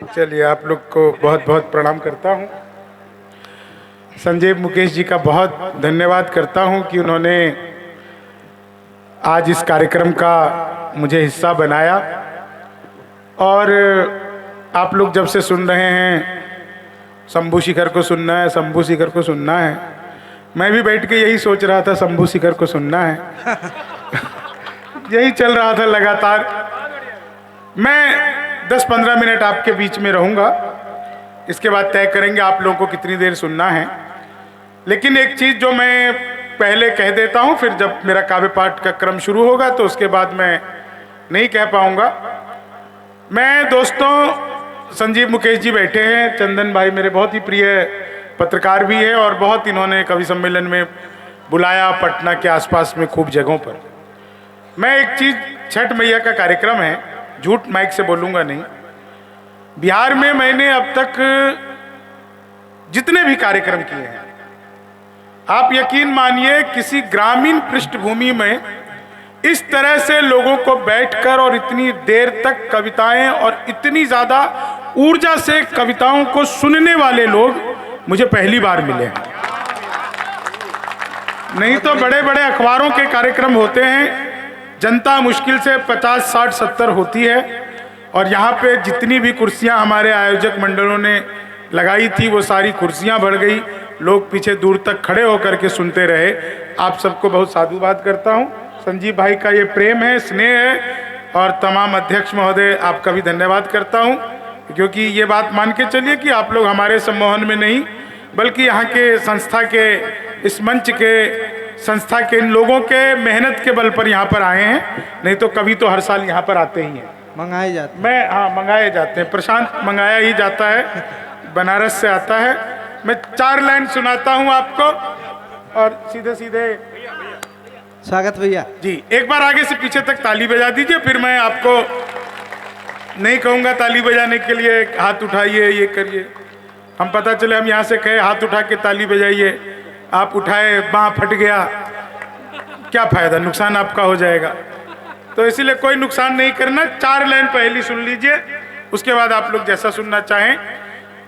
चलिए, आप लोग को बहुत बहुत प्रणाम करता हूँ। संजीव मुकेश जी का बहुत धन्यवाद करता हूँ कि उन्होंने आज इस कार्यक्रम का मुझे हिस्सा बनाया। और आप लोग जब से सुन रहे हैं शंभू शिखर को सुनना है, शंभू शिखर को सुनना है, मैं भी बैठ के यही सोच रहा था शंभू शिखर को सुनना है। यही चल रहा था लगातार। मैं 10-15 मिनट आपके बीच में रहूंगा, इसके बाद तय करेंगे आप लोगों को कितनी देर सुनना है। लेकिन एक चीज़ जो मैं पहले कह देता हूं, फिर जब मेरा काव्य पाठ का क्रम शुरू होगा तो उसके बाद मैं नहीं कह पाऊंगा। मैं दोस्तों, संजीव मुकेश जी बैठे हैं, चंदन भाई मेरे बहुत ही प्रिय पत्रकार भी है और बहुत इन्होंने कवि सम्मेलन में बुलाया पटना के आसपास में खूब जगहों पर। मैं एक चीज़, छठ मैया का कार्यक्रम है, झूठ माइक से बोलूँगा नहीं। बिहार में मैंने अब तक जितने भी कार्यक्रम किए हैं, आप यकीन मानिए किसी ग्रामीण पृष्ठभूमि में इस तरह से लोगों को बैठकर और इतनी देर तक कविताएं और इतनी ज़्यादा ऊर्जा से कविताओं को सुनने वाले लोग मुझे पहली बार मिले हैं। नहीं तो बड़े बड़े अखबारों के कार्यक्रम होते हैं, जनता मुश्किल से 50, 60, 70 होती है और यहाँ पे जितनी भी कुर्सियाँ हमारे आयोजक मंडलों ने लगाई थी वो सारी कुर्सियाँ भर गई, लोग पीछे दूर तक खड़े होकर के सुनते रहे। आप सबको बहुत साधुवाद करता हूँ। संजीव भाई का ये प्रेम है, स्नेह है और तमाम अध्यक्ष महोदय आपका भी धन्यवाद करता हूँ, क्योंकि ये बात मान के चलिए कि आप लोग हमारे सम्मोहन में नहीं बल्कि यहाँ के संस्था के, इस मंच के, संस्था के इन लोगों के मेहनत के बल पर यहाँ पर आए हैं। नहीं तो कभी तो हर साल यहाँ पर आते ही हैं, मंगाए जाते हैं। मैं हाँ मंगाए जाते हैं, प्रशांत मंगाया ही जाता है, बनारस से आता है। मैं 4 लाइन सुनाता हूँ आपको और सीधे सीधे स्वागत भैया जी। एक बार आगे से पीछे तक ताली बजा दीजिए, फिर मैं आपको नहीं कहूँगा ताली बजाने के लिए हाथ उठाइए, ये करिए। हम पता चले हम यहाँ से कहे हाथ उठा के ताली बजाइए, आप उठाए बाँह फट गया, क्या फायदा, नुकसान आपका हो जाएगा। तो इसीलिए कोई नुकसान नहीं करना। 4 लाइन पहली सुन लीजिए, उसके बाद आप लोग जैसा सुनना चाहें।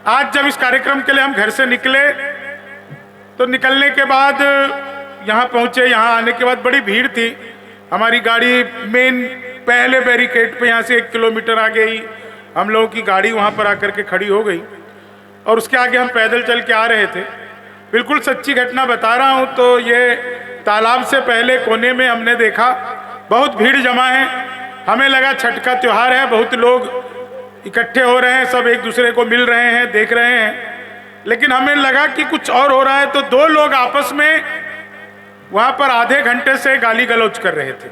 आज जब इस कार्यक्रम के लिए हम घर से निकले तो निकलने के बाद यहाँ पहुँचे, यहाँ आने के बाद बड़ी भीड़ थी। हमारी गाड़ी मेन पहले बैरिकेड पे यहाँ से 1 किलोमीटर आगे ही हम लोगों की गाड़ी वहाँ पर आकर के खड़ी हो गई और उसके आगे हम पैदल चल के आ रहे थे। बिल्कुल सच्ची घटना बता रहा हूँ। तो ये तालाब से पहले कोने में हमने देखा बहुत भीड़ जमा है। हमें लगा छठ का त्यौहार है, बहुत लोग इकट्ठे हो रहे हैं, सब एक दूसरे को मिल रहे हैं, देख रहे हैं। लेकिन हमें लगा कि कुछ और हो रहा है। तो 2 लोग आपस में वहाँ पर आधे घंटे से गाली गलौज कर रहे थे।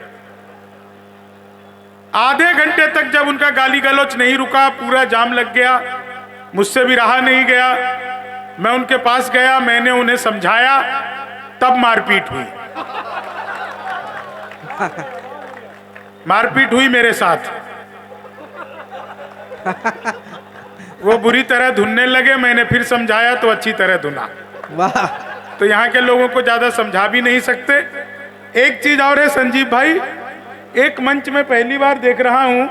आधे घंटे तक जब उनका गाली गलौज नहीं रुका, पूरा जाम लग गया, मुझसे भी रहा नहीं गया। मैं उनके पास गया, मैंने उन्हें समझाया, तब मारपीट हुई। मारपीट हुई मेरे साथ। वो बुरी तरह धुनने लगे, मैंने फिर समझाया तो अच्छी तरह धुना। वाह। तो यहाँ के लोगों को ज्यादा समझा भी नहीं सकते। एक चीज और है संजीव भाई, एक मंच में पहली बार देख रहा हूं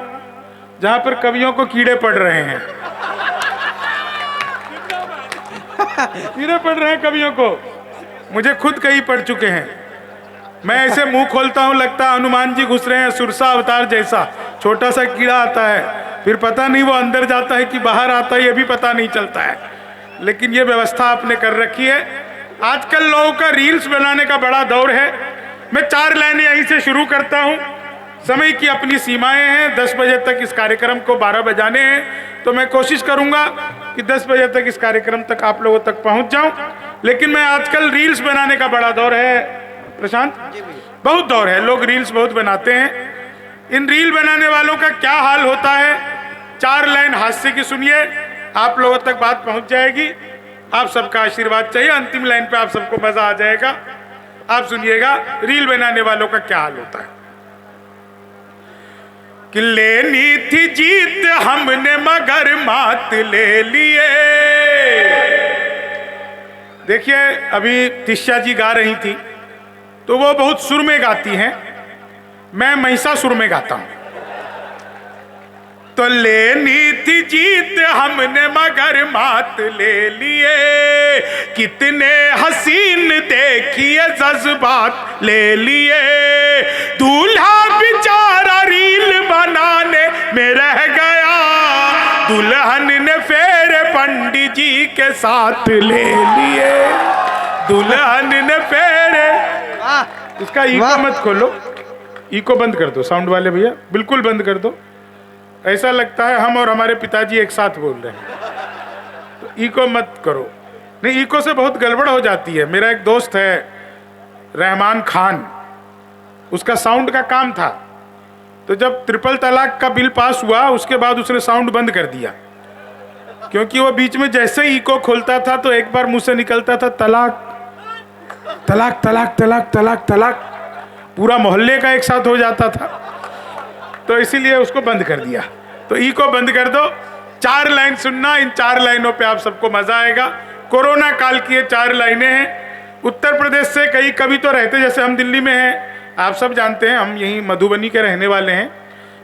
जहां पर कवियों को कीड़े पड़ रहे हैं। कीड़े पड़ रहे हैं कवियों को, मुझे खुद कई पड़ चुके हैं। मैं ऐसे मुंह खोलता हूं, लगता है हनुमान जी घुस रहे हैं, सुरसा अवतार जैसा। छोटा सा कीड़ा आता है, फिर पता नहीं वो अंदर जाता है कि बाहर आता है, ये भी पता नहीं चलता है। लेकिन ये व्यवस्था आपने कर रखी है। आजकल लोगों का रील्स बनाने का बड़ा दौर है। मैं 4 लाइन यहीं से शुरू करता हूं। समय की अपनी सीमाएं हैं, 10 बजे तक इस कार्यक्रम को 12 बजाने हैं, तो मैं कोशिश करूंगा कि 10 बजे तक इस कार्यक्रम तक आप लोगों तक पहुंच जाऊं। लेकिन मैं आजकल रील्स बनाने का बड़ा दौर है प्रशांत, बहुत दौर है, लोग रील्स बहुत बनाते हैं। इन रील बनाने वालों का क्या हाल होता है, 4 लाइन हास्य की सुनिए, आप लोगों तक बात पहुंच जाएगी। आप सबका आशीर्वाद चाहिए, अंतिम लाइन पे आप सबको मजा आ जाएगा। आप सुनिएगा रील बनाने वालों का क्या हाल होता है। कि लेनी थी जीत हमने मगर मात ले लिए। देखिए अभी तिष्या जी गा रही थी तो वो बहुत सुर में गाती हैं, मैं महिषासुर में गाता हूं। तो लेनी थी जीत हमने मगर मात ले लिए, कितने हसीन देखिए जज्बात ले लिए, दूल्हा बेचारा रील बनाने में रह गया, दुल्हन ने फेरे पंडित जी के साथ ले लिए, दुल्हन ने फेरे। इसका इको मत खोलो, इको बंद कर दो, साउंड वाले भैया बिल्कुल बंद कर दो। ऐसा लगता है हम और हमारे पिताजी एक साथ बोल रहे हैं, तो इको मत करो। नहीं, इको से बहुत गड़बड़ हो जाती है। मेरा एक दोस्त है रहमान खान, उसका साउंड का काम था, तो जब ट्रिपल तलाक का बिल पास हुआ उसके बाद उसने साउंड बंद कर दिया, क्योंकि वो बीच में जैसे ही इको खोलता था तो एक बार मुंह से निकलता था तलाक तलाक तलाक तलाक तलाक तलाक, पूरा मोहल्ले का एक साथ हो जाता था, तो इसीलिए उसको बंद कर दिया। तो इको बंद कर दो, 4 लाइन सुनना, इन 4 लाइनों पे आप सबको मजा आएगा। कोरोना काल की ये 4 लाइनें हैं। उत्तर प्रदेश से कई कवि तो रहते, जैसे हम दिल्ली में हैं, आप सब जानते हैं, हम यहीं मधुबनी के रहने वाले हैं।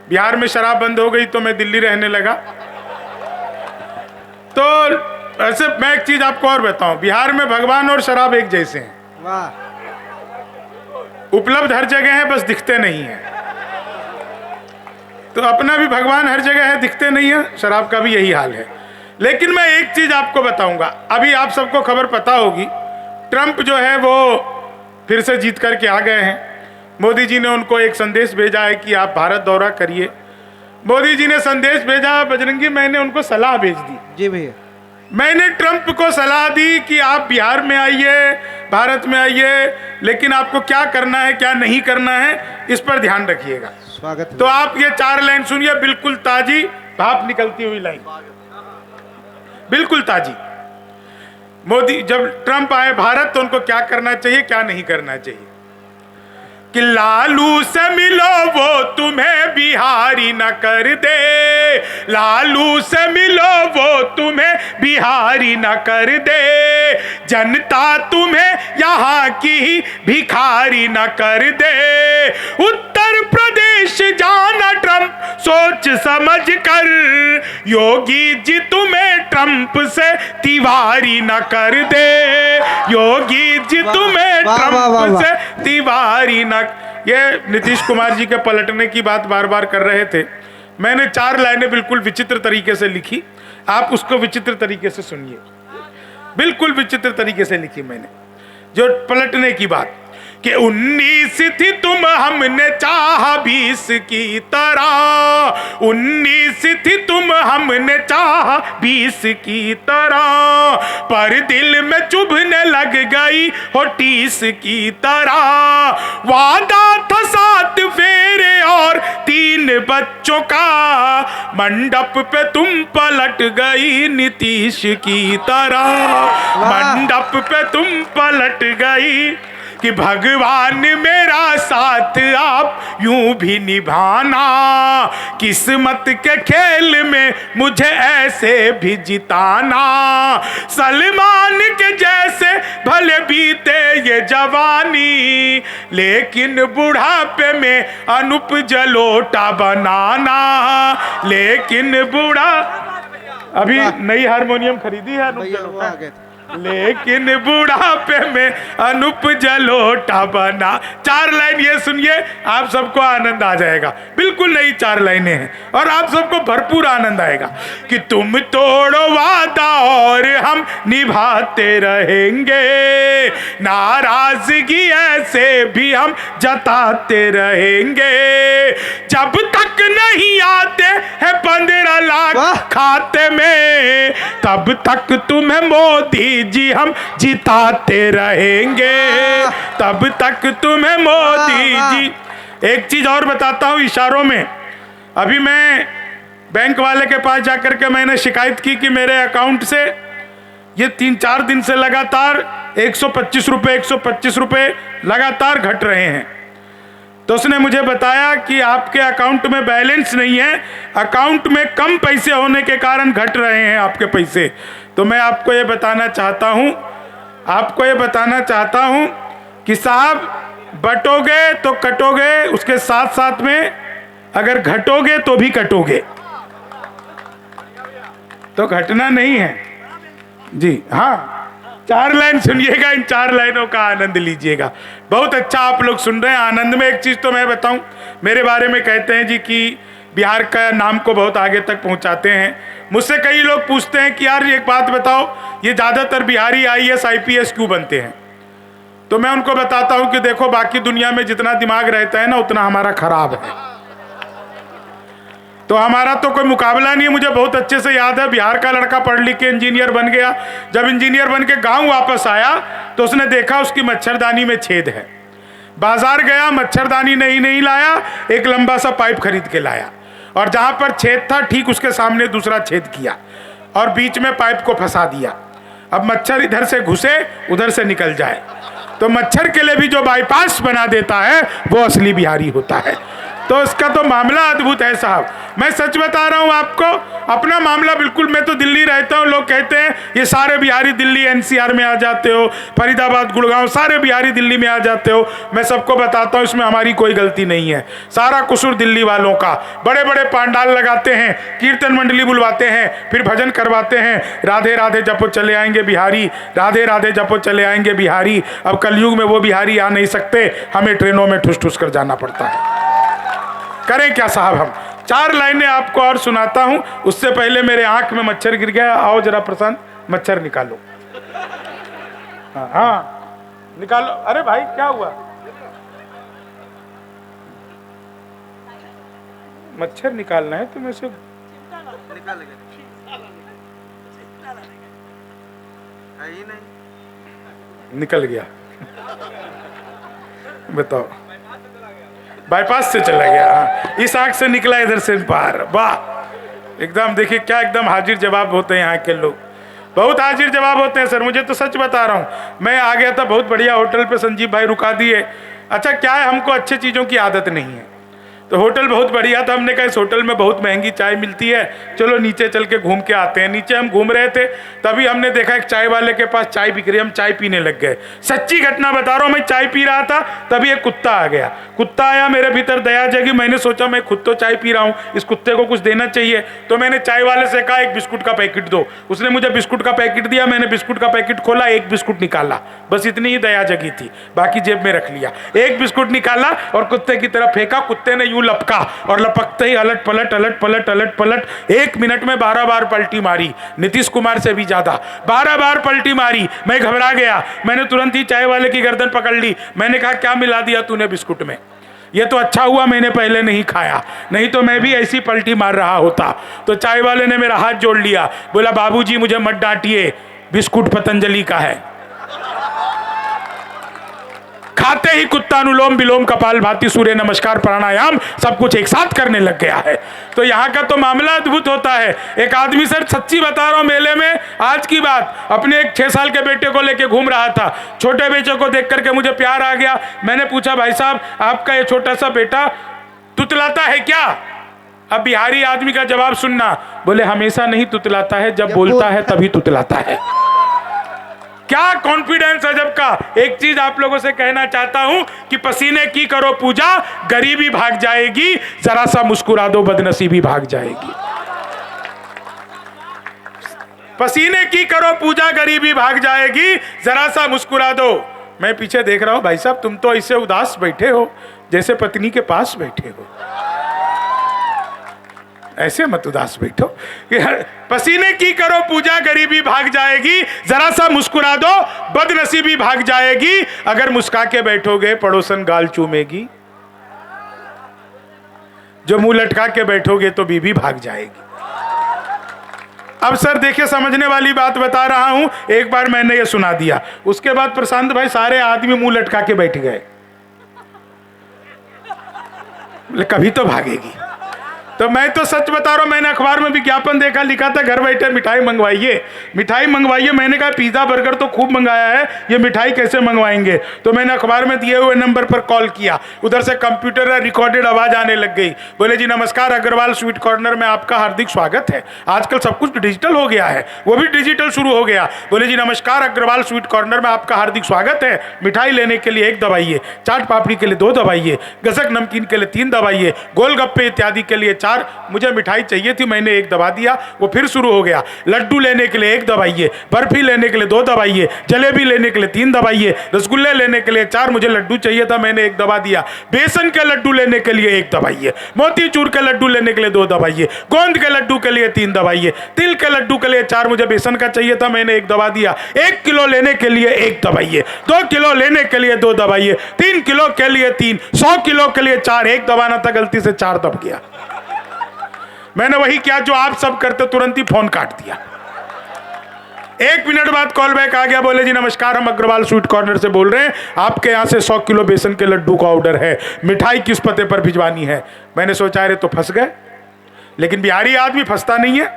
बिहार में शराब बंद हो गई तो मैं दिल्ली रहने लगा। तो ऐसे मैं एक चीज आपको और बताऊं, बिहार में भगवान और शराब एक जैसे हैं, उपलब्ध हर जगह है, बस दिखते नहीं है। तो अपना भी भगवान हर जगह है, दिखते नहीं है, शराब का भी यही हाल है। लेकिन मैं एक चीज आपको बताऊंगा, अभी आप सबको खबर पता होगी, ट्रंप जो है वो फिर से जीत करके आ गए हैं। मोदी जी ने उनको एक संदेश भेजा है कि आप भारत दौरा करिए। मोदी जी ने संदेश भेजा, बजरंगी मैंने उनको सलाह भेज दी। जी भैया, मैंने ट्रंप को सलाह दी कि आप बिहार में आइए, भारत में आइए, लेकिन आपको क्या करना है क्या नहीं करना है इस पर ध्यान रखिएगा। स्वागत। तो आप ये 4 लाइन सुनिए, बिल्कुल ताजी भाप निकलती हुई लाइन, बिल्कुल ताजी। मोदी जब ट्रंप आए भारत तो उनको क्या करना चाहिए क्या नहीं करना चाहिए, कि लालू से मिलो वो तुम्हें बिहारी न कर दे, लालू से मिलो वो तुम्हें बिहारी न कर दे, जनता तुम्हें यहाँ की भिखारी न कर दे, उत्तर प्रदेश जाना ट्रंप सोच समझ कर, योगी जी तुम्हें ट्रंप से तिवारी न कर दे, योगी जी तुम्हें ट्रंप से तिवारी न। ये नीतीश कुमार जी के पलटने की बात बार बार कर रहे थे। मैंने 4 लाइनें बिल्कुल विचित्र तरीके से लिखी, आप उसको विचित्र तरीके से सुनिए। बिल्कुल विचित्र तरीके से लिखी मैंने, जो पलटने की बात, कि 19 थी तुम हमने चाहा 20 की तरह, 19 थी तुम हमने चाहा 20 की तरह, पर दिल में चुभने लग गई हो 30 की तरह, वादा था 7 फेरे और 3 बच्चों का, मंडप पे तुम पलट गई नीतीश की तरह, मंडप पे तुम पलट गई, कि भगवान मेरा साथ आप यूं भी निभाना, किस्मत के खेल में मुझे ऐसे भी जिताना, सलमान के जैसे भले बीते ये जवानी, लेकिन बुढ़ापे में अनूप जलोटा बनाना, लेकिन बुढ़ा अभी नई हारमोनियम खरीदी है अनूप जलोटा, लेकिन बुढ़ापे में अनूप जलोटा बना। 4 लाइन ये सुनिए, आप सबको आनंद आ जाएगा। बिल्कुल नई 4 लाइनें हैं और आप सबको भरपूर आनंद आएगा, कि तुम तोड़ो वादा और हम निभाते रहेंगे, नाराजगी ऐसे भी हम जताते रहेंगे, जब तक नहीं आते हैं 15 लाख खाते में, तब तक तुम्हें मोदी जी हम जिताते रहेंगे, तब तक तुम्हें मोदी जी। एक चीज और बताता हूं इशारों में, अभी मैं बैंक वाले के पास जाकर के मैंने शिकायत की कि मेरे अकाउंट से ये 3-4 दिन से लगातार 125 रुपए लगातार घट रहे हैं। तो उसने मुझे बताया कि आपके अकाउंट में बैलेंस नहीं है, अकाउंट में कम पैसे होने के कारण घट रहे हैं आपके पैसे। तो मैं आपको ये बताना चाहता हूं कि साहब बटोगे तो कटोगे, उसके साथ साथ में अगर घटोगे तो भी कटोगे। तो घटना नहीं है जी। हाँ, 4 लाइन सुनिएगा, इन 4 लाइनों का आनंद लीजिएगा। बहुत अच्छा आप लोग सुन रहे हैं। आनंद में एक चीज़ तो मैं बताऊं, मेरे बारे में कहते हैं जी कि बिहार का नाम को बहुत आगे तक पहुंचाते हैं। मुझसे कई लोग पूछते हैं कि यार एक बात बताओ, ये ज़्यादातर बिहारी IAS IPS क्यों बनते हैं? तो मैं उनको बताता हूं कि देखो, बाकी दुनिया में जितना दिमाग रहता है ना, उतना हमारा खराब है। तो हमारा तो कोई मुकाबला नहीं है। मुझे बहुत अच्छे से याद है, बिहार का लड़का पढ़ लिख के इंजीनियर बन गया। जब इंजीनियर बन के गाँव वापस आया तो उसने देखा उसकी मच्छरदानी में छेद है। बाजार गया, मच्छरदानी नहीं लाया, एक लंबा सा पाइप खरीद के लाया, और जहाँ पर छेद था ठीक उसके सामने दूसरा छेद किया और बीच में पाइप को फंसा दिया। अब मच्छर इधर से घुसे उधर से निकल जाए। तो मच्छर के लिए भी जो बाईपास बना देता है वो असली बिहारी होता है। तो इसका तो मामला अद्भुत है साहब। मैं सच बता रहा हूँ आपको, अपना मामला बिल्कुल। मैं तो दिल्ली रहता हूँ, लोग कहते हैं ये सारे बिहारी दिल्ली NCR में आ जाते हो, फरीदाबाद गुड़गांव सारे बिहारी दिल्ली में आ जाते हो। मैं सबको बताता हूँ इसमें हमारी कोई गलती नहीं है, सारा कसूर दिल्ली वालों का। बड़े बड़े पांडाल लगाते हैं, कीर्तन मंडली बुलवाते हैं, फिर भजन करवाते हैं, राधे राधे जपो चले आएंगे बिहारी, राधे राधे जपो चले आएंगे बिहारी। अब कलयुग में वो बिहारी आ नहीं सकते, हमें ट्रेनों में ठुस ठुस कर जाना पड़ता है। करें क्या साहब हम? 4 लाइनें आपको और सुनाता हूं, उससे पहले मेरे आंख में मच्छर गिर गया। आओ जरा प्रशांत, मच्छर निकालो। हाँ निकालो। अरे भाई क्या हुआ? मच्छर निकालना है तुम्हें से? निकल गया। बताओ, बाईपास से चला गया। हाँ, इस आंख से निकला, इधर से बाहर। वाह, एकदम देखिए क्या एकदम हाजिर जवाब होते हैं यहाँ के लोग, बहुत हाजिर जवाब होते हैं सर। मुझे तो सच बता रहा हूँ, मैं आ गया था बहुत बढ़िया होटल पे, संजीव भाई रुका दिए। अच्छा क्या है, हमको अच्छे चीज़ों की आदत नहीं है, तो होटल बहुत बढ़िया था। हमने कहा इस होटल में बहुत महंगी चाय मिलती है, चलो नीचे चल के घूम के आते हैं। नीचे हम घूम रहे थे, तभी हमने देखा एक चाय वाले के पास चाय बिक रही, हम चाय पीने लग गए। सच्ची घटना बता रहा हूँ, मैं चाय पी रहा था, तभी एक कुत्ता आ गया। कुत्ता आया, मेरे भीतर दया जगी। मैंने सोचा मैं खुद तो चाय पी रहा हूँ, इस कुत्ते को कुछ देना चाहिए। तो मैंने चाय वाले से कहा एक बिस्कुट का पैकेट दो। उसने मुझे बिस्कुट का पैकेट दिया, मैंने बिस्कुट का पैकेट खोला, एक बिस्कुट निकाला, बस इतनी ही दया जगी थी, बाकी जेब में रख लिया। एक बिस्कुट निकाला और कुत्ते की तरफ फेंका। कुत्ते ने यूं लपका और लपकते ही अलट पलट अलट पलट अलट पलट 1 मिनट में 12 बार पलटी मारी, नीतीश कुमार से भी ज्यादा 12 बार पलटी मारी। मैं घबरा गया, मैंने तुरंत ही चाय वाले की गर्दन पकड़ ली। मैंने कहा क्या मिला दिया तूने बिस्कुट में? ये तो अच्छा हुआ मैंने पहले नहीं खाया, नहीं तो मैं भी ऐसी पलटी मार रहा होता। तो चाय वाले ने मेरा हाथ जोड़ लिया, बोला बाबूजी मुझे मत डांटिए, बिस्कुट पतंजलि का है। खाते ही कुत्ता अनुलोम विलोम कपाल भाती सूर्य नमस्कार प्राणायाम सब कुछ एक साथ करने लग गया है। तो यहाँ का तो मामला अद्भुत होता है। एक आदमी सर सच्ची बता रहा हूँ, मेले में आज की बात, अपने एक 6 साल के बेटे को लेके घूम रहा था। छोटे बेटे को देख करके मुझे प्यार आ गया। मैंने पूछा भाई साहब आपका ये छोटा सा बेटा तुतलाता है क्या? अब बिहारी आदमी का जवाब सुनना, बोले हमेशा नहीं तुतलाता है, जब बोलता है तभी तुतलाता है। क्या कॉन्फिडेंस है जब का। एक चीज आप लोगों से कहना चाहता हूं कि पसीने की करो पूजा, गरीबी भाग जाएगी, जरा सा मुस्कुरा दो बदनसीबी भाग जाएगी। पसीने की करो पूजा, गरीबी भाग जाएगी, जरा सा मुस्कुरा दो। मैं पीछे देख रहा हूं, भाई साहब तुम तो ऐसे उदास बैठे हो जैसे पत्नी के पास बैठे हो। ऐसे मत उदास बैठो। पसीने की करो पूजा, गरीबी भाग जाएगी, जरा सा मुस्कुरा दो बदनसीबी भाग जाएगी। अगर मुस्का के बैठोगे पड़ोसन गाल चूमेगी, जो मुंह लटका के बैठोगे तो बीबी भाग जाएगी। अब सर देखिए समझने वाली बात बता रहा हूं, एक बार मैंने ये सुना दिया, उसके बाद प्रशांत भाई सारे आदमी मुंह लटका के बैठ गए। कभी तो भागेगी। तो मैं तो सच बता रहा हूँ, मैंने अखबार में विज्ञापन देखा, लिखा था घर बैठे मिठाई मंगवाइए, मिठाई मंगवाइए। मैंने कहा पिज़्ज़ा बर्गर तो खूब मंगाया है, ये मिठाई कैसे मंगवाएंगे? तो मैंने अखबार में दिए हुए नंबर पर कॉल किया, उधर से कंप्यूटर में रिकॉर्डेड आवाज़ आने लग गई। बोले जी नमस्कार, अग्रवाल स्वीट कॉर्नर में आपका हार्दिक स्वागत है। आजकल सब कुछ डिजिटल हो गया है, वो भी डिजिटल शुरू हो गया। बोले जी नमस्कार, अग्रवाल स्वीट कॉर्नर में आपका हार्दिक स्वागत है। मिठाई लेने के लिए 1 दबाइए, चाट पापड़ी के लिए 2 दबाइए, गजक नमकीन के लिए 3 दबाइए, गोलगप्पे इत्यादि के लिए 4 मुझे मिठाई चाहिए थी, मैंने 1 दबा दिया, वो फिर शुरू हो गया। लड्डू लेने के लिए 1 दबाइए, बर्फी लेने के लिए 2 दबाइए, जलेबी लेने के लिए 3 दबाइए, रसगुल्ले लेने के लिए 4, मुझे लड्डू चाहिए था, मैंने 1 दबा दिया। बेसन के लड्डू लेने के लिए 1 दबाइए, मोतीचूर के लड्डू लेने के लिए 2 दबाइए, गोंद के लड्डू के लिए 3 दबाइए, तिल के लड्डू के लिए 4, मुझे बेसन का चाहिए था, मैंने 1 दबा दिया। 1 किलो लेने के लिए 1 दबाइए, 2 किलो लेने के लिए 2 दबाइए, 3 किलो के लिए 3, 100 किलो के लिए 4, 1 दबाना था, गलती से 4 दब गया। मैंने वही किया जो आप सब करते, तुरंत ही फोन काट दिया। 1 मिनट बाद कॉल बैक आ गया, बोले जी नमस्कार, हम अग्रवाल स्वीट कॉर्नर से बोल रहे हैं, आपके यहाँ से 100 किलो बेसन के लड्डू का ऑर्डर है, मिठाई किस पते पर भिजवानी है। मैंने सोचा अरे तो फंस गए, लेकिन बिहारी आदमी फंसता नहीं है,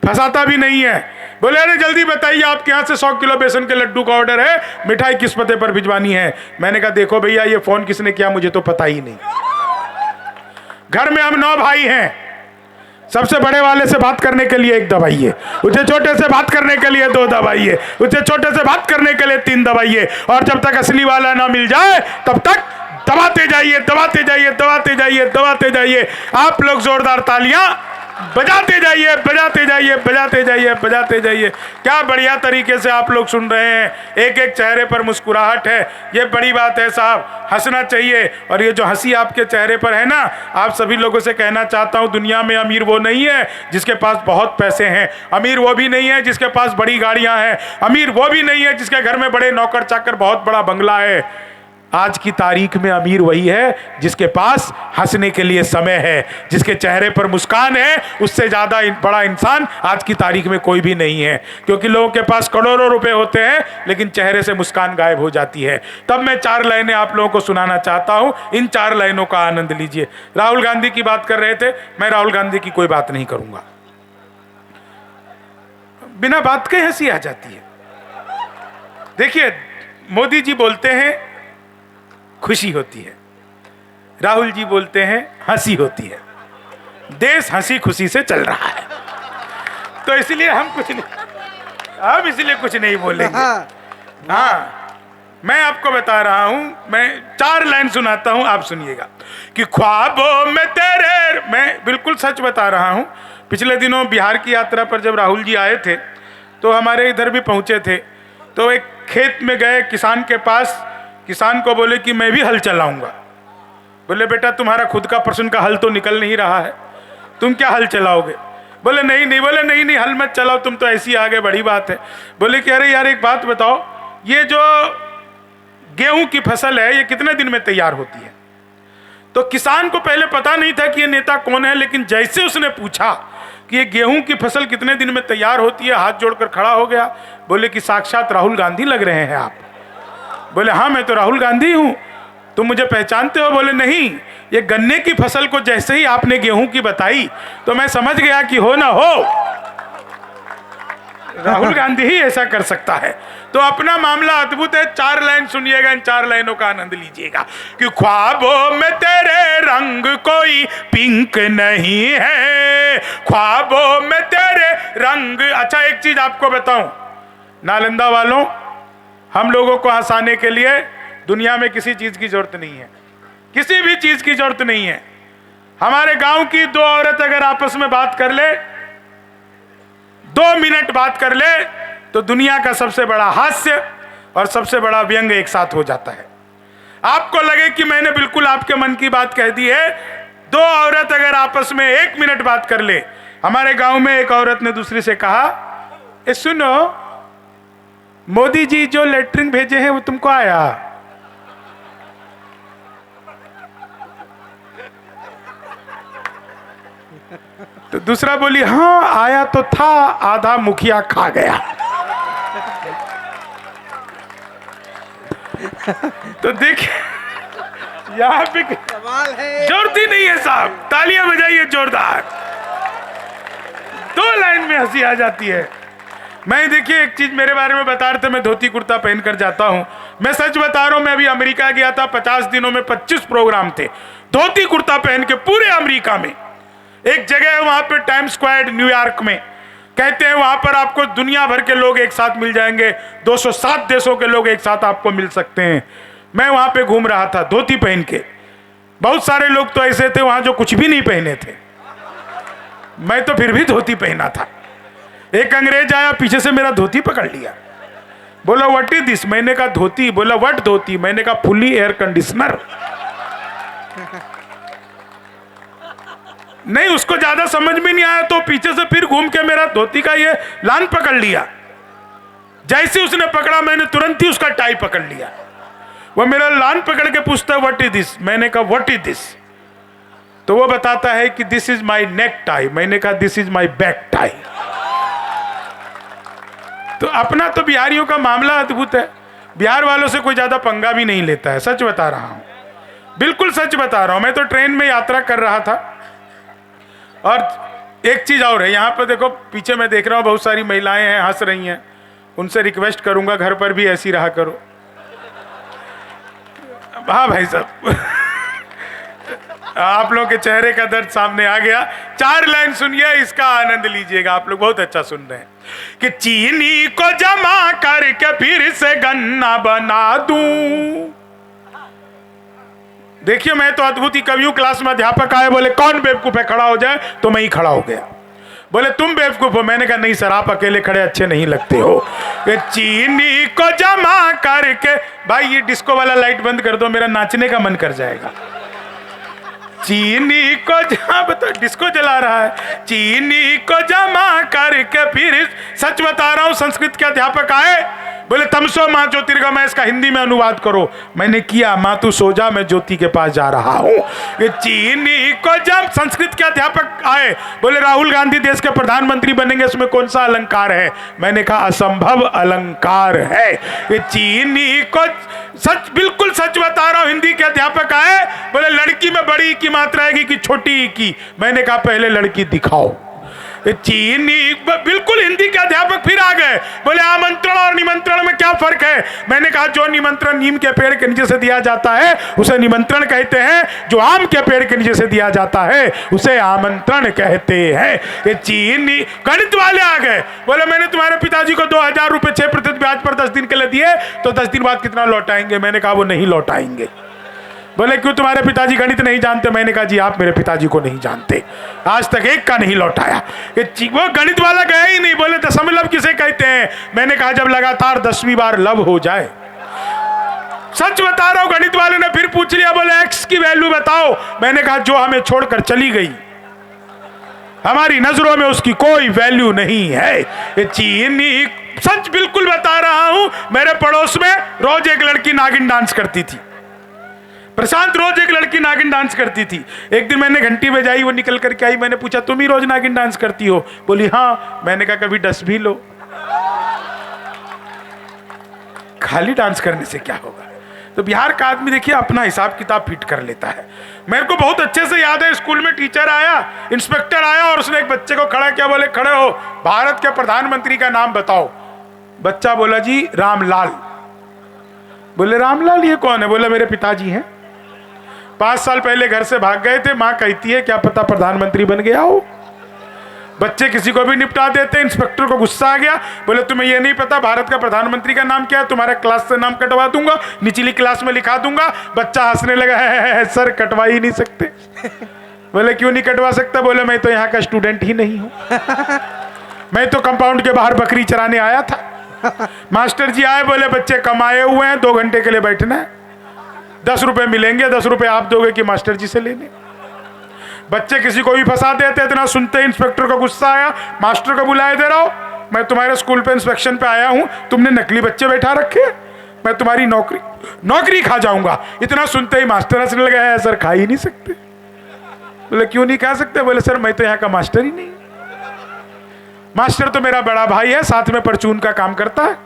फंसाता भी नहीं है। बोले अरे जल्दी बताइए, आपके यहाँ से 100 किलो बेसन के लड्डू का ऑर्डर है, मिठाई किस पते पर भिजवानी है। मैंने कहा देखो भैया, ये फोन किसने किया मुझे तो पता ही नहीं। घर में हम 9 भाई हैं, सबसे बड़े वाले से बात करने के लिए 1 दबाइए, उससे छोटे से बात करने के लिए 2 दबाइए, उससे छोटे से बात करने के लिए 3 दबाइए, और जब तक असली वाला ना मिल जाए तब तक दबाते जाइए, दबाते जाइए, दबाते जाइए, दबाते जाइए। आप लोग जोरदार तालियां बजाते जाइए, बजाते जाइए, बजाते जाइए, बजाते जाइए। क्या बढ़िया तरीके से आप लोग सुन रहे हैं, एक एक चेहरे पर मुस्कुराहट है, ये बड़ी बात है साहब, हंसना चाहिए। और ये जो हंसी आपके चेहरे पर है ना, आप सभी लोगों से कहना चाहता हूँ, दुनिया में अमीर वो नहीं है जिसके पास बहुत पैसे हैं, अमीर वो भी नहीं है जिसके पास बड़ी गाड़ियाँ हैं, अमीर वो भी नहीं है जिसके घर में बड़े नौकर चाकर, बहुत बड़ा बंगला है। आज की तारीख में अमीर वही है जिसके पास हंसने के लिए समय है, जिसके चेहरे पर मुस्कान है। उससे ज़्यादा बड़ा इंसान आज की तारीख में कोई भी नहीं है, क्योंकि लोगों के पास करोड़ों रुपए होते हैं लेकिन चेहरे से मुस्कान गायब हो जाती है। तब मैं 4 लाइनें आप लोगों को सुनाना चाहता हूँ, इन 4 लाइनों का आनंद लीजिए। राहुल गांधी की बात कर रहे थे, मैं राहुल गांधी की कोई बात नहीं करूँगा, बिना बात के हंसी आ जाती है। देखिए, मोदी जी बोलते हैं खुशी होती है, राहुल जी बोलते हैं हंसी होती है। देश हंसी खुशी से चल रहा है, तो इसलिए हम कुछ नहीं बोलेंगे। हाँ, मैं आपको बता रहा हूं, मैं 4 लाइन सुनाता हूं, आप सुनिएगा कि ख्वाबों में तेरे, मैं बिल्कुल सच बता रहा हूं। पिछले दिनों बिहार की यात्रा पर जब राहुल जी आए थे तो हमारे इधर भी पहुंचे थे, तो एक खेत में गए, किसान के पास, किसान को बोले कि मैं भी हल चलाऊंगा। बोले बेटा तुम्हारा खुद का पर्सन का हल तो निकल नहीं रहा है, तुम क्या हल चलाओगे। बोले नहीं नहीं, बोले नहीं नहीं हल मत चलाओ, तुम तो ऐसी आगे, बड़ी बात है। बोले कि अरे यार एक बात बताओ, ये जो गेहूं की फसल है ये कितने दिन में तैयार होती है। तो किसान को पहले पता नहीं था कि ये नेता कौन है, लेकिन जैसे उसने पूछा कि ये गेहूं की फसल कितने दिन में तैयार होती है, हाथ जोड़कर खड़ा हो गया। बोले कि साक्षात राहुल गांधी लग रहे हैं आप। बोले हाँ मैं तो राहुल गांधी हूँ, तुम मुझे पहचानते हो। बोले नहीं, ये गन्ने की फसल को जैसे ही आपने गेहूं की बताई तो मैं समझ गया कि हो ना हो राहुल गांधी ही ऐसा कर सकता है। तो अपना मामला अद्भुत है। 4 लाइन सुनिएगा, इन 4 लाइनों का आनंद लीजिएगा कि ख्वाबों में तेरे रंग कोई पिंक नहीं है, ख्वाबों में तेरे रंग। अच्छा एक चीज आपको बताऊं, नालंदा वालों, हम लोगों को हंसाने के लिए दुनिया में किसी चीज की जरूरत नहीं है, किसी भी चीज की जरूरत नहीं है। हमारे गांव की 2 औरत अगर आपस में बात कर ले, 2 मिनट बात कर ले, तो दुनिया का सबसे बड़ा हास्य और सबसे बड़ा व्यंग एक साथ हो जाता है। आपको लगे कि मैंने बिल्कुल आपके मन की बात कह दी है। 2 औरत अगर आपस में 1 मिनट बात कर ले, हमारे गांव में एक औरत ने दूसरी से कहा, ए सुनो, मोदी जी जो लेटरिन भेजे हैं वो तुमको आया। तो दूसरा बोली हाँ आया तो था, आधा मुखिया खा गया। तो देखिए यहाँ पे सवाल है, जरूरत ही नहीं है साहब, तालियां बजाइए जोरदार। 2 लाइन में हंसी आ जाती है। मैं देखिए एक चीज मेरे बारे में बता रहे थे, मैं धोती कुर्ता पहन कर जाता हूं। मैं सच बता रहा हूं, मैं अभी अमेरिका गया था, 50 दिनों में 25 प्रोग्राम थे, धोती कुर्ता पहन के पूरे अमेरिका में। एक जगह है वहां पे टाइम स्क्वायर न्यूयॉर्क में, कहते हैं वहां पर आपको दुनिया भर के लोग एक साथ मिल जाएंगे, 207 देशों के लोग एक साथ आपको मिल सकते हैं। मैं वहां पे घूम रहा था धोती पहन के, बहुत सारे लोग तो ऐसे थे वहां जो कुछ भी नहीं पहने थे। मैं तो फिर भी धोती पहना था। एक अंग्रेज आया पीछे से मेरा धोती पकड़ लिया, बोला व्हाट इज दिस? मैंने कहा धोती। बोला व्हाट धोती? मैंने कहा फुली एयर कंडीशनर। नहीं, उसको ज्यादा समझ में नहीं आया तो पीछे से फिर घूम के मेरा धोती का ये लान पकड़ लिया। जैसे उसने पकड़ा मैंने तुरंत ही उसका टाई पकड़ लिया। वो मेरा लान पकड़ के पूछता है व्हाट इज दिस? मैंने कहा व्हाट इज दिस? तो वो बताता है कि this is my neck tie. मैंने कहा this is my back tie. तो अपना तो बिहारियों का मामला अद्भुत है, बिहार वालों से कोई ज्यादा पंगा भी नहीं लेता है। सच बता रहा हूं, बिल्कुल सच बता रहा हूं। मैं तो ट्रेन में यात्रा कर रहा था और एक चीज और है, यहाँ पर देखो पीछे मैं देख रहा हूँ बहुत सारी महिलाएं हैं, हंस रही हैं। उनसे रिक्वेस्ट करूंगा घर पर भी ऐसी रहा करो। हाँ भाई साहब, आप लोगों के चेहरे का दर्द सामने आ गया। 4 लाइन सुनिए, इसका आनंद लीजिएगा। आप लोग बहुत अच्छा सुन रहे हैं कि चीनी को जमा करके फिर से गन्ना बना दूं। देखिए, मैं तो अद्भुत ही कवियों क्लास में अध्यापक आए, बोले कौन बेवकूफ है खड़ा हो जाए, तो मैं ही खड़ा हो गया। बोले तुम बेवकूफ हो? मैंने कहा नहीं सर, आप अकेले खड़े अच्छे नहीं लगते हो। कि चीनी को जमा करके, भाई ये डिस्को वाला लाइट बंद कर दो, मेरा नाचने का मन कर जाएगा। चीनी को जमा, बता डिस्को जला रहा है। चीनी को जमा करके फिर, सच बता रहा हूं, संस्कृत के अध्यापक आए, बोले तमसो माँ ज्योतिर्गमय, इसका हिंदी में अनुवाद करो। मैंने किया, माँ तू सो जा, मैं ज्योति के पास जा रहा हूँ। ये चीनी को जब, संस्कृत के अध्यापक आए, बोले राहुल गांधी देश के प्रधानमंत्री बनेंगे, इसमें कौन सा अलंकार है? मैंने कहा असंभव अलंकार है। ये चीनी को, सच बिल्कुल सच बता रहा हूँ, हिंदी के अध्यापक आए, बोले लड़की में बड़ी की मात्रा है कि छोटी की? मैंने कहा पहले लड़की दिखाओ। चीनी, बिल्कुल हिंदी के अध्यापक फिर आ गए, बोले आमंत्रण और निमंत्रण में क्या फर्क है? मैंने कहा जो निमंत्रण नीम के पेड़ के नीचे से दिया जाता है उसे निमंत्रण कहते हैं, जो आम के पेड़ के नीचे से दिया जाता है उसे आमंत्रण कहते हैं। ये चीनी, गणित वाले आ गए, बोले मैंने तुम्हारे पिताजी को 2000 रुपए 6% ब्याज पर 10 दिन के लिए दिए, तो 10 दिन बाद कितना लौटाएंगे? मैंने कहा वो नहीं लौटाएंगे। बोले क्यों, तुम्हारे पिताजी गणित नहीं जानते? मैंने कहा जी आप मेरे पिताजी को नहीं जानते, आज तक एक का नहीं लौटाया। वो गणित वाला गया ही नहीं। बोले दशमलव किसे कहते हैं? मैंने कहा जब लगातार 10वीं बार लव हो जाए। सच बता रहा हूं, गणित वाले ने फिर पूछ लिया, बोले एक्स की वैल्यू बताओ। मैंने कहा जो हमें छोड़कर चली गई, हमारी नजरों में उसकी कोई वैल्यू नहीं है। ये चीनी, सच बिल्कुल बता रहा हूं, मेरे पड़ोस में रोज एक लड़की नागिन डांस करती थी। प्रशांत, रोज एक लड़की नागिन डांस करती थी। एक दिन मैंने घंटी बजाई, वो निकल करके आई, मैंने पूछा तुम ही रोज नागिन डांस करती हो? बोली हाँ। मैंने कहा कभी डस भी लो, खाली डांस करने से क्या होगा? तो बिहार का आदमी देखिए अपना हिसाब किताब फिट कर लेता है। मेरे को बहुत अच्छे से याद है, स्कूल में टीचर आया, इंस्पेक्टर आया और उसने एक बच्चे को खड़ा किया, बोले खड़े हो, भारत के प्रधानमंत्री का नाम बताओ। बच्चा बोला जी रामलाल। बोले रामलाल ये कौन है? बोला मेरे पिताजी हैं, 5 साल पहले घर से भाग गए थे, माँ कहती है क्या पता प्रधानमंत्री बन गया हो। बच्चे किसी को भी निपटा देते। इंस्पेक्टर को गुस्सा आ गया, बोले तुम्हें ये नहीं पता भारत का प्रधानमंत्री का नाम क्या है? तुम्हारे क्लास से नाम कटवा दूंगा, निचली क्लास में लिखा दूंगा। बच्चा हंसने लगा, है सर कटवा ही नहीं सकते। बोले क्यों नहीं कटवा सकता? बोले मैं तो यहाँ का स्टूडेंट ही नहीं हूँ, मैं तो कंपाउंड के बाहर बकरी चराने आया था। मास्टर जी आए, बोले बच्चे कमाए हुए हैं, 2 घंटे के लिए बैठना है, 10 रुपए मिलेंगे, 10 रुपए आप दोगे कि मास्टर जी से लेने? बच्चे किसी को भी फंसा देते। इतना सुनते इंस्पेक्टर को गुस्सा आया, मास्टर को बुलाए दे रहा हूं, मैं तुम्हारे स्कूल पे इंस्पेक्शन पे आया हूं, तुमने नकली बच्चे बैठा रखे, मैं तुम्हारी नौकरी खा जाऊंगा। इतना सुनते ही मास्टर हंसने लगा, है सर खा ही नहीं सकते। बोले क्यों नहीं खा सकते? बोले सर मैं तो यहाँ का मास्टर ही नहीं। मास्टर तो मेरा बड़ा भाई है, साथ में परचून का काम करता है,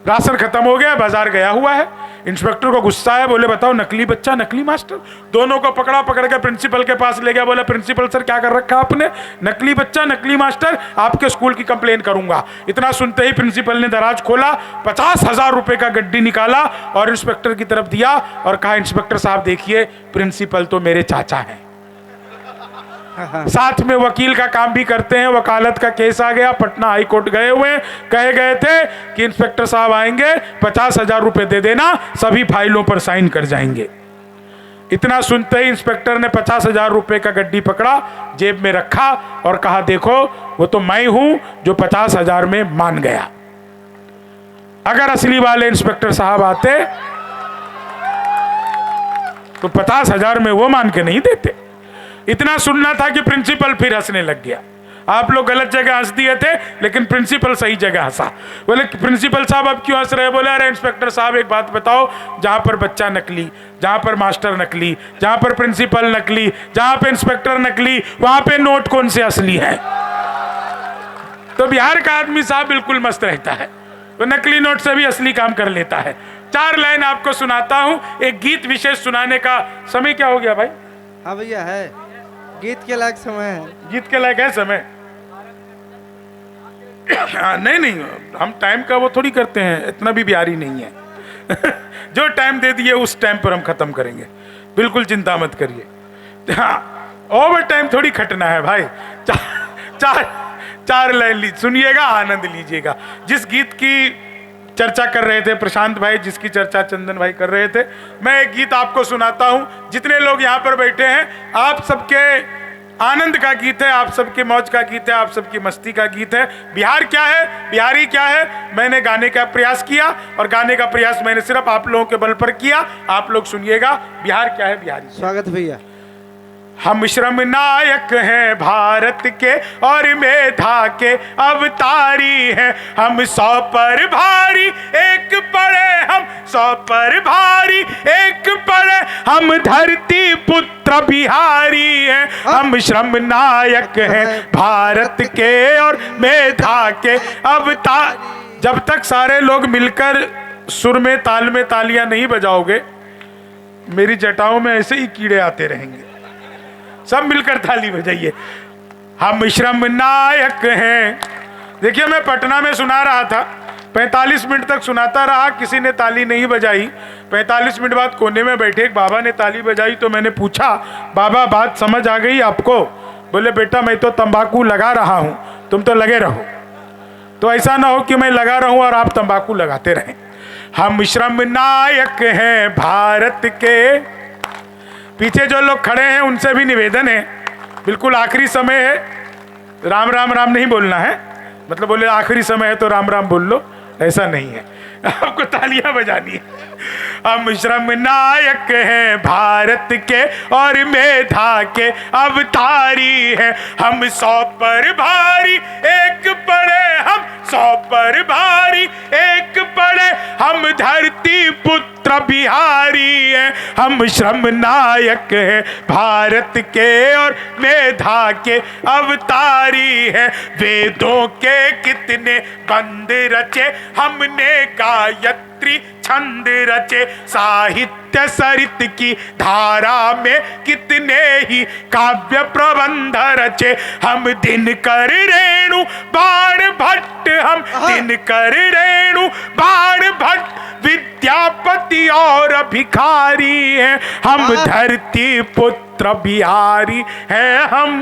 राशन खत्म हो गया, बाजार गया हुआ है। इंस्पेक्टर को गुस्सा है, बोले बताओ नकली बच्चा नकली मास्टर। दोनों को पकड़ के प्रिंसिपल के पास ले गया। बोले प्रिंसिपल सर क्या कर रखा आपने? नकली बच्चा नकली मास्टर, आपके स्कूल की कंप्लेन करूंगा। इतना सुनते ही प्रिंसिपल ने दराज खोला, 50,000 रुपए का गड्डी निकाला और इंस्पेक्टर की तरफ दिया और कहा इंस्पेक्टर साहब देखिए प्रिंसिपल तो मेरे चाचा हैं, साथ में वकील का काम भी करते हैं। वकालत का केस आ गया, पटना हाई कोर्ट गए हुए, कहे गए थे कि इंस्पेक्टर साहब आएंगे, 50,000 रुपए दे देना, सभी फाइलों पर साइन कर जाएंगे। इतना सुनते ही इंस्पेक्टर ने 50,000 रुपए का गड्डी पकड़ा, जेब में रखा और कहा देखो वो तो मैं हूं जो 50,000 में मान गया। अगर असली वाले इंस्पेक्टर साहब आते तो 50,000 में वो मान के नहीं देते। इतना सुनना था कि प्रिंसिपल फिर हंसने लग गया। आप लोग गलत जगह हंस दिए थे, लेकिन प्रिंसिपल सही जगह हंसा। बोले प्रिंसिपल साहब अब क्यों हंस रहे हैं? बोले अरे इंस्पेक्टर साहब एक बात बताओ, जहां पर बच्चा नकली, जहां पर मास्टर नकली, जहां पर प्रिंसिपल नकली, जहां पे इंस्पेक्टर नकली, वहां पे नोट कौन से असली है? तो बिहार का आदमी साहब बिल्कुल मस्त रहता है, वो नकली नोट से भी असली काम कर लेता है। 4 लाइन आपको सुनाता हूं। एक गीत विशेष सुनाने का समय क्या हो गया भाई? हाँ भैया, है गीत के लायक समय है। गीत के लायक है समय? नहीं, हम टाइम का वो थोड़ी करते हैं, इतना भी बिहारी नहीं है। जो टाइम दे दिए उस टाइम पर हम खत्म करेंगे, बिल्कुल चिंता मत करिए। हाँ, ओवर टाइम थोड़ी खटना है भाई। चार लाइन सुनिएगा, आनंद लीजिएगा। जिस गीत की चर्चा कर रहे थे प्रशांत भाई, जिसकी चर्चा चंदन भाई कर रहे थे, मैं एक गीत आपको सुनाता हूं। जितने लोग यहाँ पर बैठे हैं, आप सबके आनंद का गीत है, आप सबके मौज का गीत है, आप सबकी मस्ती का गीत है। बिहार क्या है, बिहारी क्या है, मैंने गाने का प्रयास किया, और गाने का प्रयास मैंने सिर्फ आप लोगों के बल पर किया। आप लोग सुनिएगा बिहार क्या है, बिहारी। स्वागत भैया। हम श्रम नायक हैं भारत के और मेधा के अवतारी हैं। हम 100 पर भारी एक पड़े, हम 100 पर भारी एक पड़े, हम धरती पुत्र बिहारी हैं। हम श्रम नायक हैं भारत के और मेधा के अवतार। जब तक सारे लोग मिलकर सुर में ताल में तालियां नहीं बजाओगे, मेरी जटाओं में ऐसे ही कीड़े आते रहेंगे। सब मिलकर ताली बजाइए। हम श्रम नायक हैं। देखिए, मैं पटना में सुना रहा था, 45 मिनट तक सुनाता रहा, किसी ने ताली नहीं बजाई। 45 मिनट बाद कोने में बैठे एक बाबा ने ताली बजाई, तो मैंने पूछा, बाबा बात समझ आ गई आपको? बोले बेटा मैं तो तंबाकू लगा रहा हूं, तुम तो लगे रहो। तो ऐसा ना हो कि मैं लगा रहूं और आप तंबाकू लगाते रहें। हम श्रम नायक हैं भारत के। पीछे जो लोग खड़े हैं उनसे भी निवेदन है, बिल्कुल आखिरी समय है, राम राम राम नहीं बोलना है। मतलब बोले आखिरी समय है तो राम राम बोल लो, ऐसा नहीं है, आपको तालियां बजानी है। हम श्रम नायक हैं भारत के और मेधा के अवतारी हैं। हम 100 पर भारी एक पड़े, हम 100 पर भारी एक पड़े, हम धरती पुत्र बिहारी हैं। हम श्रम नायक हैं भारत के और मेधा के अवतारी हैं। वेदों के कितने बंद रचे, हमने गायत्री छंद रचे। साहित्य सरित की धारा में कितने ही काव्य प्रबंध रचे। हम दिनकर रेणु बाण भट्ट, हम दिनकर रेणु बाण भट्ट, विद्यापति और भिखारी हैं। हम धरती पुत्र बिहारी हैं। हम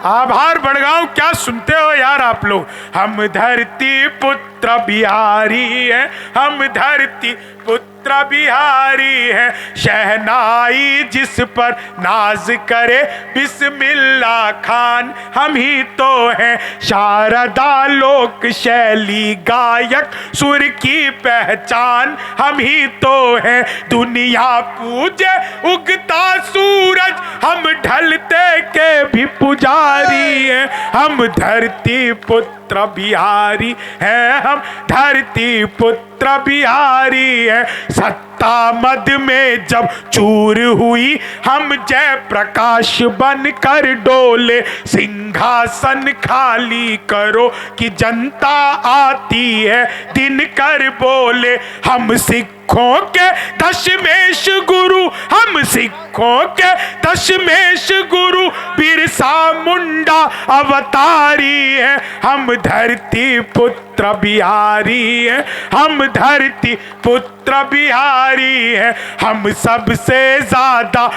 आभार बड़गांव, क्या सुनते हो यार आप लोग। हम धरती पुत्र बिहारी हैं, हम धरती पुत्र बिहारी हैं। शहनाई जिस पर नाज करे बिस्मिल्लाह खान, हम ही तो हैं। शारदा लोक शैली गायक, सुर की पहचान, हम ही तो हैं। दुनिया पूजे उगता सूरज, हम ढलते के भी पुजारी हैं। हम धरती पुत्र बिहारी हैं, हम धरती पुत्र बिहारी हैं। सत्ता मद में जब चूर हुई, हम जय प्रकाश बन कर डोले। सिंहासन खाली करो कि जनता आती है, दिनकर बोले। हम सिखों के दशमेश गुरु, हम सिखों के दशमेश गुरु, बिरसा मुंडा अवतारी है। हम धरती पुत्र बिहारी है, हम धरती पुत्र बिहारी है। हम सबसे ज्यादा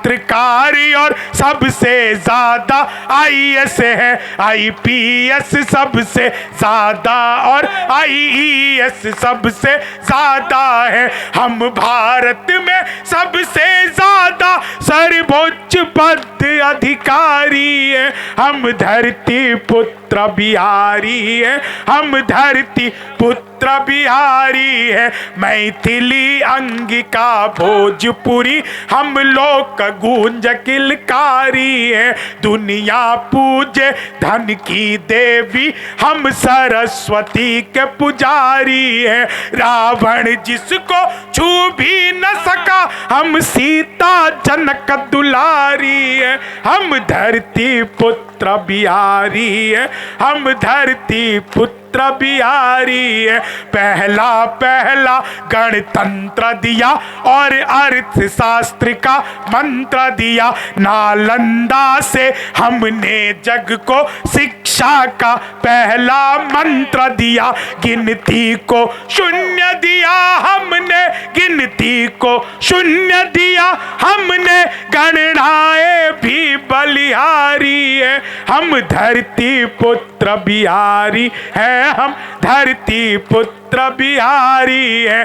पत्रकारी और सबसे ज्यादा IAS है, IPS सबसे ज्यादा और IES सबसे ज्यादा है। हम भारत में सबसे ज्यादा सर्वोच्च पद अधिकारी है। हम धरती पुत्र बिहारी है, हम धरती पुत्र बिहारी है। मैथिली अंगिका भोजपुरी हम लोग का गूंज किलकारी है। दुनिया पूजे धन की देवी, हम सरस्वती के पुजारी है। रावण जिसको छू भी न सका, हम सीता जनक दुलारी है। हम धरती पुत्र बिहारी है, हम धरती पुत्र बिहारी है। पहला पहला गणतंत्र दिया और अर्थशास्त्र का मंत्र दिया। नालंदा से हमने जग को शिक्षा का पहला मंत्र दिया। गिनती को शून्य दिया हमने, गिनती को शून्य दिया हमने। गणनाएं भी बलिहारी है, हम धरती पुत्र बिहारी है, हम धरती पुत्र बिहारी है।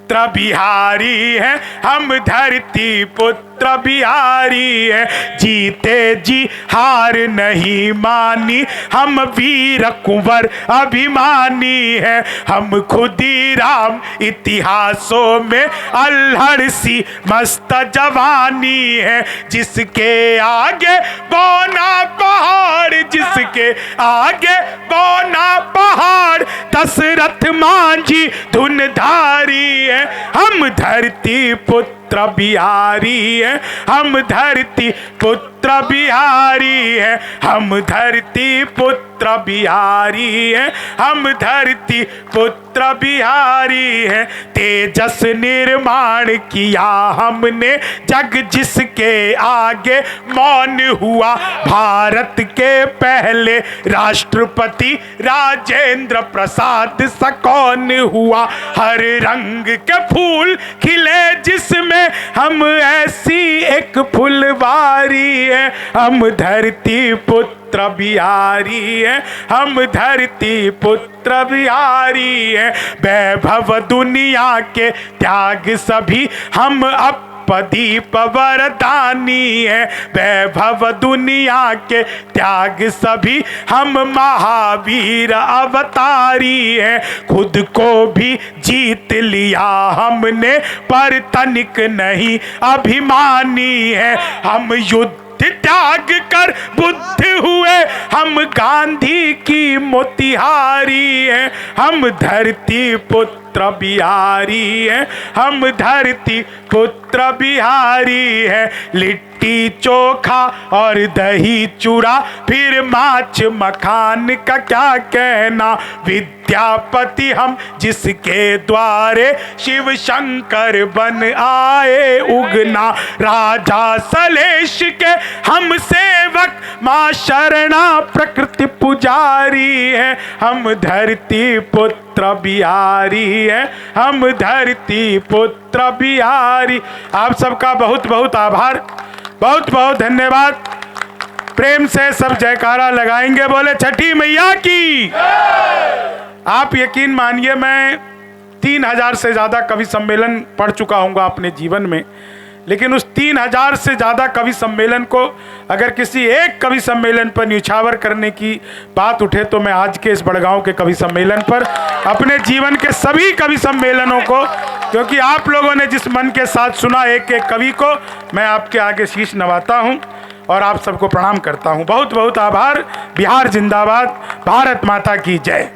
पुत्र बिहारी है, हम धरती पुत्र बिहारी है। जीते जी हार नहीं मानी, हम वीर कुंवर अभिमानी है। हम खुदीराम इतिहासों में अल्हड़ सी मस्त जवानी है। जिसके आगे बौना पहाड़, जिसके आगे बौना पहाड़, दशरथ मांझी धुनधारी है। हम धरती पुत्र बिहारी है, हम धरती पुत्र बिहारी है। हम धरती पुत्र बिहारी है, हम धरती पुत्र बिहारी है। तेजस निर्माण किया हमने, जग जिसके आगे मौन हुआ। भारत के पहले राष्ट्रपति राजेंद्र प्रसाद सा कौन हुआ। हर रंग के फूल खिले जिसमें, हम ऐसी एक फुलवारी है। हम धरती पुत्र बिहारी है, हम धरती पुत्र बिहारी है। वैभव दुनिया के त्याग सभी, हम दीप वरदानी है। वैभव दुनिया के त्याग सभी, हम महावीर अवतारी है। खुद को भी जीत लिया हमने, पर तनिक नहीं अभिमानी है। हम युद्ध त्याग कर बुद्ध हुए, हम गांधी की मोतिहारी है। हम धरती पुत्र बिहारी है, हम धरती पुत्र बिहारी है। लिट्टी चोखा और दही चूड़ा, फिर माछ मखान का क्या कहना। विद्यापति हम जिसके द्वारे, शिव शंकर बन आए उगना। राजा सलेश के हम सेवक, माँ शरणा प्रकृति पुजारी है। हम धरती पुत्र बिहारी है, हम धरती पुत्र बिहारी। आप सबका बहुत बहुत आभार, बहुत बहुत धन्यवाद। प्रेम से सब जयकारा लगाएंगे, बोले छठी मैया की। आप यकीन मानिए, मैं 3000 से ज़्यादा कवि सम्मेलन पढ़ चुका हूँगा अपने जीवन में, लेकिन उस 3000 से ज़्यादा कवि सम्मेलन को अगर किसी एक कवि सम्मेलन पर न्यौछावर करने की बात उठे, तो मैं आज के इस बड़गांव के कवि सम्मेलन पर, अपने जीवन के सभी कवि सम्मेलनों को, क्योंकि आप लोगों ने जिस मन के साथ सुना एक एक कवि को, मैं आपके आगे शीश नवाता हूं और आप सबको प्रणाम करता हूं। बहुत बहुत आभार। बिहार जिंदाबाद, भारत माता की जय।